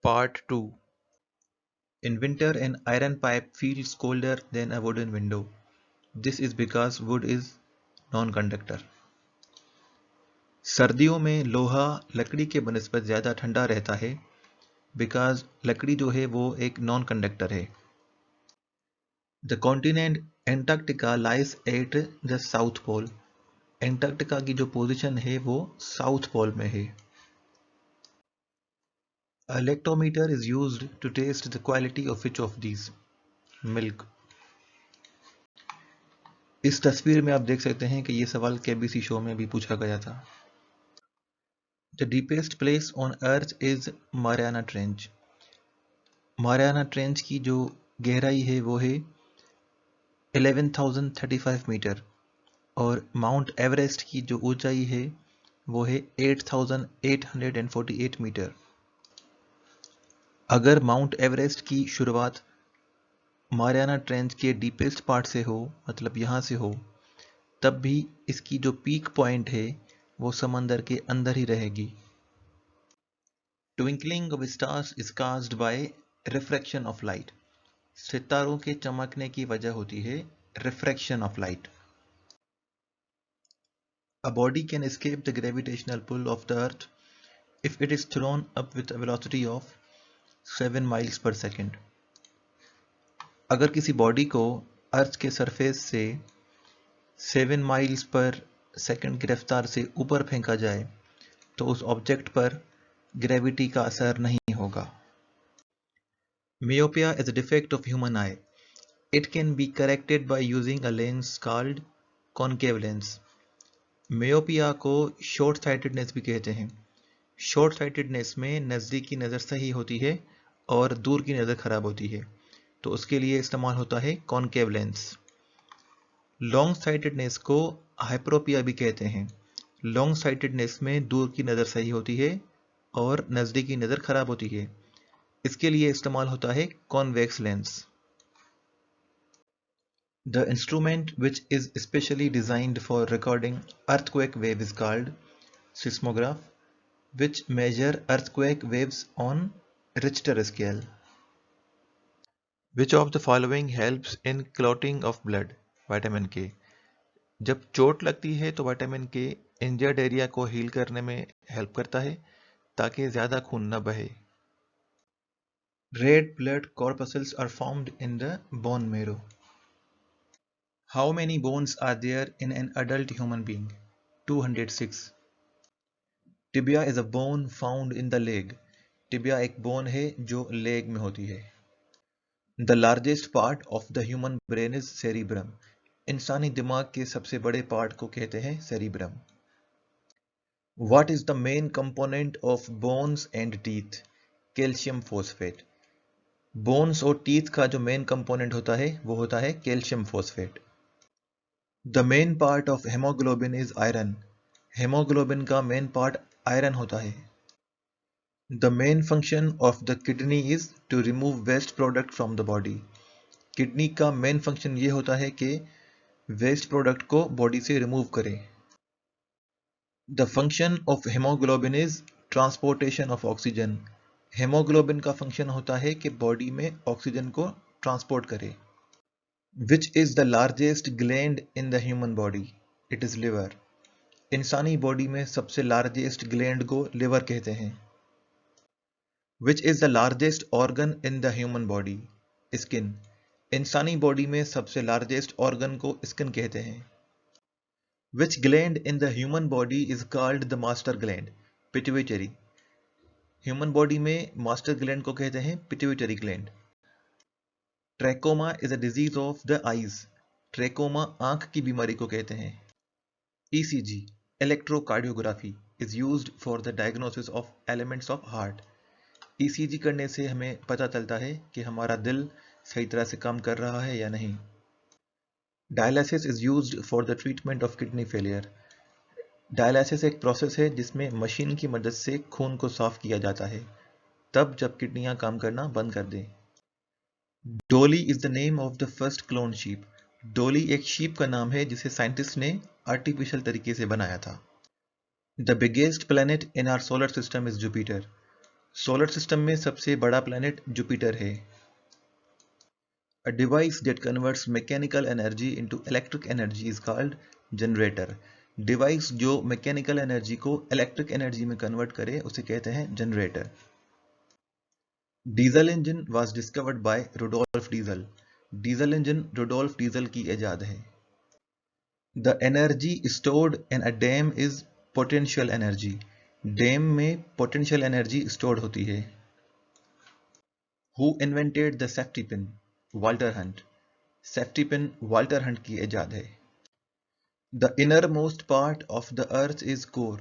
Part 2. In winter, an iron pipe feels colder than a wooden window. This is because wood is non-conductor. सर्दियों में लोहा लकड़ी के बनस्पत ज़्यादा ठंडा रहता है बिकॉज लकड़ी जो है वो एक नॉन कंडक्टर है. The continent Antarctica lies at the south pole. Antarctica की जो पोजीशन है वो साउथ पोल में है. A lactometer is used to taste the quality of which of these? Milk. इस तस्वीर में आप देख सकते हैं कि ये सवाल केबीसी शो में भी पूछा गया था. The deepest place on earth is Mariana Trench. Mariana Trench की जो गहराई है वो है 11,035 मीटर और माउंट एवरेस्ट की जो ऊंचाई है वो है 8,848 मीटर. अगर माउंट एवरेस्ट की शुरुआत मारियाना ट्रेंच के डीपेस्ट पार्ट से हो, मतलब यहाँ से हो, तब भी इसकी जो पीक पॉइंट है वो समंदर के अंदर ही रहेगी. Twinkling of stars is caused by refraction of light. सितारों के चमकने की वजह होती है refraction of light. A body can escape the gravitational pull of the earth if it is thrown up with a velocity of 7 miles per second. अगर किसी body को अर्थ के सरफेस से 7 माइल्स पर सेकंड की रफ्तार से ऊपर फेंका जाए तो उस ऑब्जेक्ट पर ग्रेविटी का असर नहीं होगा. Myopia is a defect of human eye. It can be corrected by using a lens called concave lens. Myopia को short sightedness भी कहते हैं. Short sightedness में नज़दीक की नज़र सही होती है और दूर की नज़र खराब होती है, तो उसके लिए इस्तेमाल होता है concave lens. लॉन्ग साइटेडनेस को हाइप्रोपिया भी कहते हैं. लॉन्ग साइटेडनेस में दूर की नज़र सही होती है और नज़दीकी नज़र खराब होती है. इसके लिए इस्तेमाल होता है convex lens. The instrument which is specially designed for recording earthquake wave is called seismograph, which measure earthquake waves on Richter scale. Which of the following helps in clotting of blood? Vitamin K. जब चोट लगती है तो vitamin के injured area को heal करने में help करता है ताकि ज़्यादा खून न बहे. Red blood corpuscles are formed in the bone marrow. How many bones are there in an adult human being? 206. Tibia is a bone found in the leg. Tibia एक बोन है जो लेग में होती है. The largest part of the human brain is cerebrum. इंसानी दिमाग के सबसे बड़े पार्ट को कहते हैं cerebrum. What is the main component of bones and teeth? Calcium phosphate. Bones और टीथ का जो मेन कंपोनेंट होता है वो होता है calcium phosphate. The main part of haemoglobin is iron. Haemoglobin का मेन पार्ट आयरन होता है. The main function of the kidney is to remove waste product from the body. Kidney का मेन फंक्शन ये होता है कि वेस्ट प्रोडक्ट को body से रिमूव करे. The function of haemoglobin is transportation of oxygen. Haemoglobin का फंक्शन होता है कि बॉडी में ऑक्सीजन को ट्रांसपोर्ट करे. Which is the largest gland in the human body? It is liver. इंसानी बॉडी में सबसे लार्जेस्ट ग्लैंड को लिवर कहते हैं. Which is the largest organ in the human body? Skin. इंसानी बॉडी में सबसे लार्जेस्ट ऑर्गन को स्किन कहते हैं. Which gland in the human body is called the master gland? Pituitary. Human body में मास्टर ग्लैंड को कहते हैं pituitary gland. Trachoma is a disease of the eyes. Trachoma आंख की बीमारी को कहते हैं. ECG electrocardiography is used for the diagnosis of elements of heart. ECG करने से हमें पता चलता है कि हमारा दिल सही तरह से काम कर रहा है या नहीं. Dialysis is used for the treatment of kidney failure. Dialysis एक प्रोसेस है जिसमें मशीन की मदद से खून को साफ किया जाता है तब जब किडनियां काम करना बंद कर दें. डोली is the name of the first clone sheep. डोली एक शीप का नाम है जिसे साइंटिस्ट ने आर्टिफिशियल तरीके से बनाया था. The biggest planet in our solar system is Jupiter. Solar system में सबसे बड़ा प्लैनेट जुपिटर है। A device that converts mechanical energy into electric energy is called generator. Device जो मैकेनिकल एनर्जी को इलेक्ट्रिक एनर्जी में कन्वर्ट करे उसे कहते हैं generator. Diesel engine was discovered by Rudolf Diesel. Diesel engine Rudolf Diesel की इजाद है। The energy stored in a dam is potential energy. Dam में पोटेंशियल एनर्जी स्टोर्ड होती है। Who invented the safety pin? Walter Hunt. Safety pin Walter Hunt की इजाद है। The innermost part of the earth is core.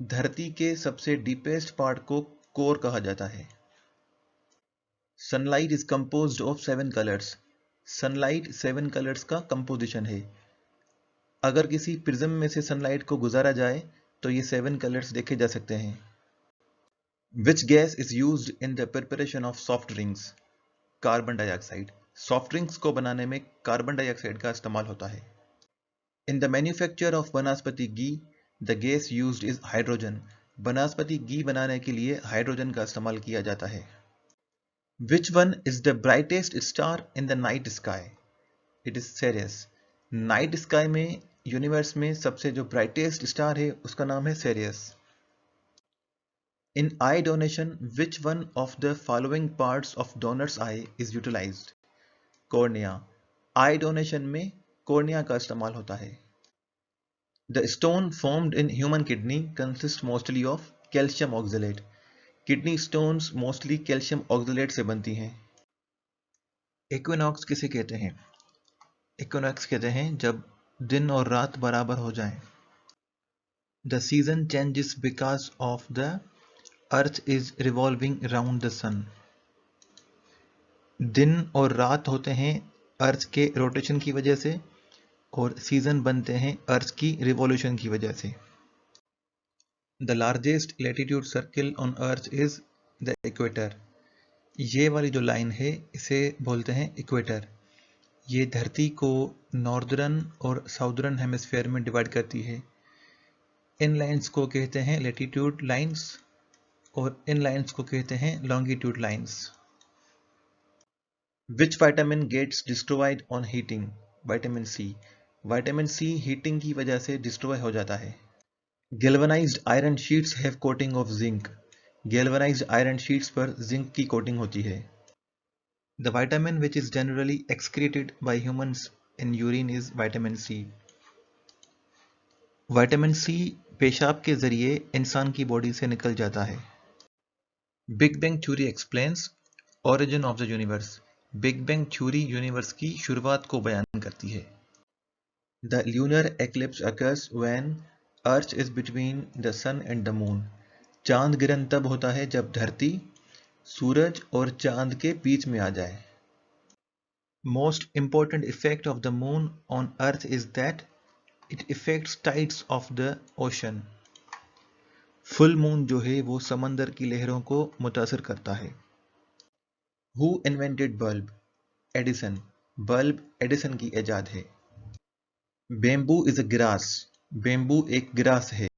धरती के सबसे deepest part को कोर कहा जाता है। Sunlight is composed of 7 colours. Sunlight 7 colours का कंपोजिशन है। अगर किसी प्रिज्म में से सनलाइट को गुजारा जाए तो ये 7 कलर्स देखे जा सकते हैं। Which gas is used in the preparation of soft drinks? Carbon dioxide. Soft drinks को बनाने में कार्बन डाइऑक्साइड का इस्तेमाल होता है। In the manufacture of vanaspati ghee the gas used is hydrogen. वनस्पति घी बनाने के लिए हाइड्रोजन का इस्तेमाल किया जाता है। Which one is the brightest star in the night sky? It is Sirius. Night sky में यूनिवर्स में सबसे जो ब्राइटेस्ट स्टार है उसका नाम है Sirius. In eye donation which one of the following parts of donors eye is utilized? Cornea. Eye donation में cornea का इस्तेमाल होता है। The stone formed in human kidney consist mostly of calcium oxalate. Kidney stones mostly calcium oxalate से बनती हैं। Equinox किसे कहते हैं? इक्विनॉक्स कहते हैं जब दिन और रात बराबर हो जाएं। The season changes because of the earth is revolving round the sun. दिन और रात होते हैं अर्थ के रोटेशन की वजह से और सीजन बनते हैं अर्थ की रिवॉल्यूशन की वजह से। The largest latitude circle on earth is the equator. ये वाली जो लाइन है इसे बोलते हैं इक्वेटर। ये धरती को नॉर्दर्न और साउदर्न हेमिस्फीयर में डिवाइड करती है। इन लाइंस को कहते हैं लैटिट्यूड लाइंस और इन लाइंस को कहते हैं longitude lines. Which vitamin gets destroyed on heating? Vitamin C. Vitamin C heating की वजह से डिस्ट्रॉय हो जाता है। Galvanized iron sheets have coating of zinc. Galvanized iron sheets पर जिंक की कोटिंग होती है। The vitamin which is generally excreted by humans in urine is vitamin C. Vitamin C पेशाब के जरिए इंसान की बॉडी से निकल जाता है। Big bang theory explains origin of the universe. Big bang theory universe की शुरुआत को बयान करती है। The lunar eclipse occurs when earth is between the sun and the moon. चांद गिरन तब होता है जब धरती सूरज और चांद के बीच में आ जाए। Most important effect of the moon on earth is that it affects tides of the ocean. Full moon जो है वो समंदर की लहरों को मुतासर करता है। Who invented bulb? Edison. Bulb Edison की इजाद है। Bamboo is a grass. Bamboo एक ग्रास है।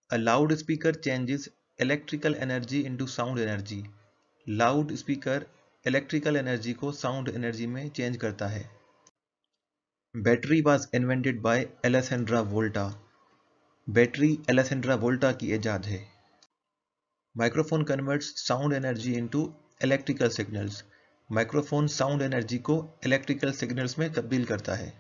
A loudspeaker changes electrical energy into sound energy. लाउड स्पीकर इलेक्ट्रिकल एनर्जी को साउंड एनर्जी में चेंज करता है। Battery was invented by Alessandro Volta. Battery Alessandro Volta की इजाद है। Microphone converts sound energy into electrical signals. Microphone sound energy को इलेक्ट्रिकल सिग्नल्स में तब्दील करता है।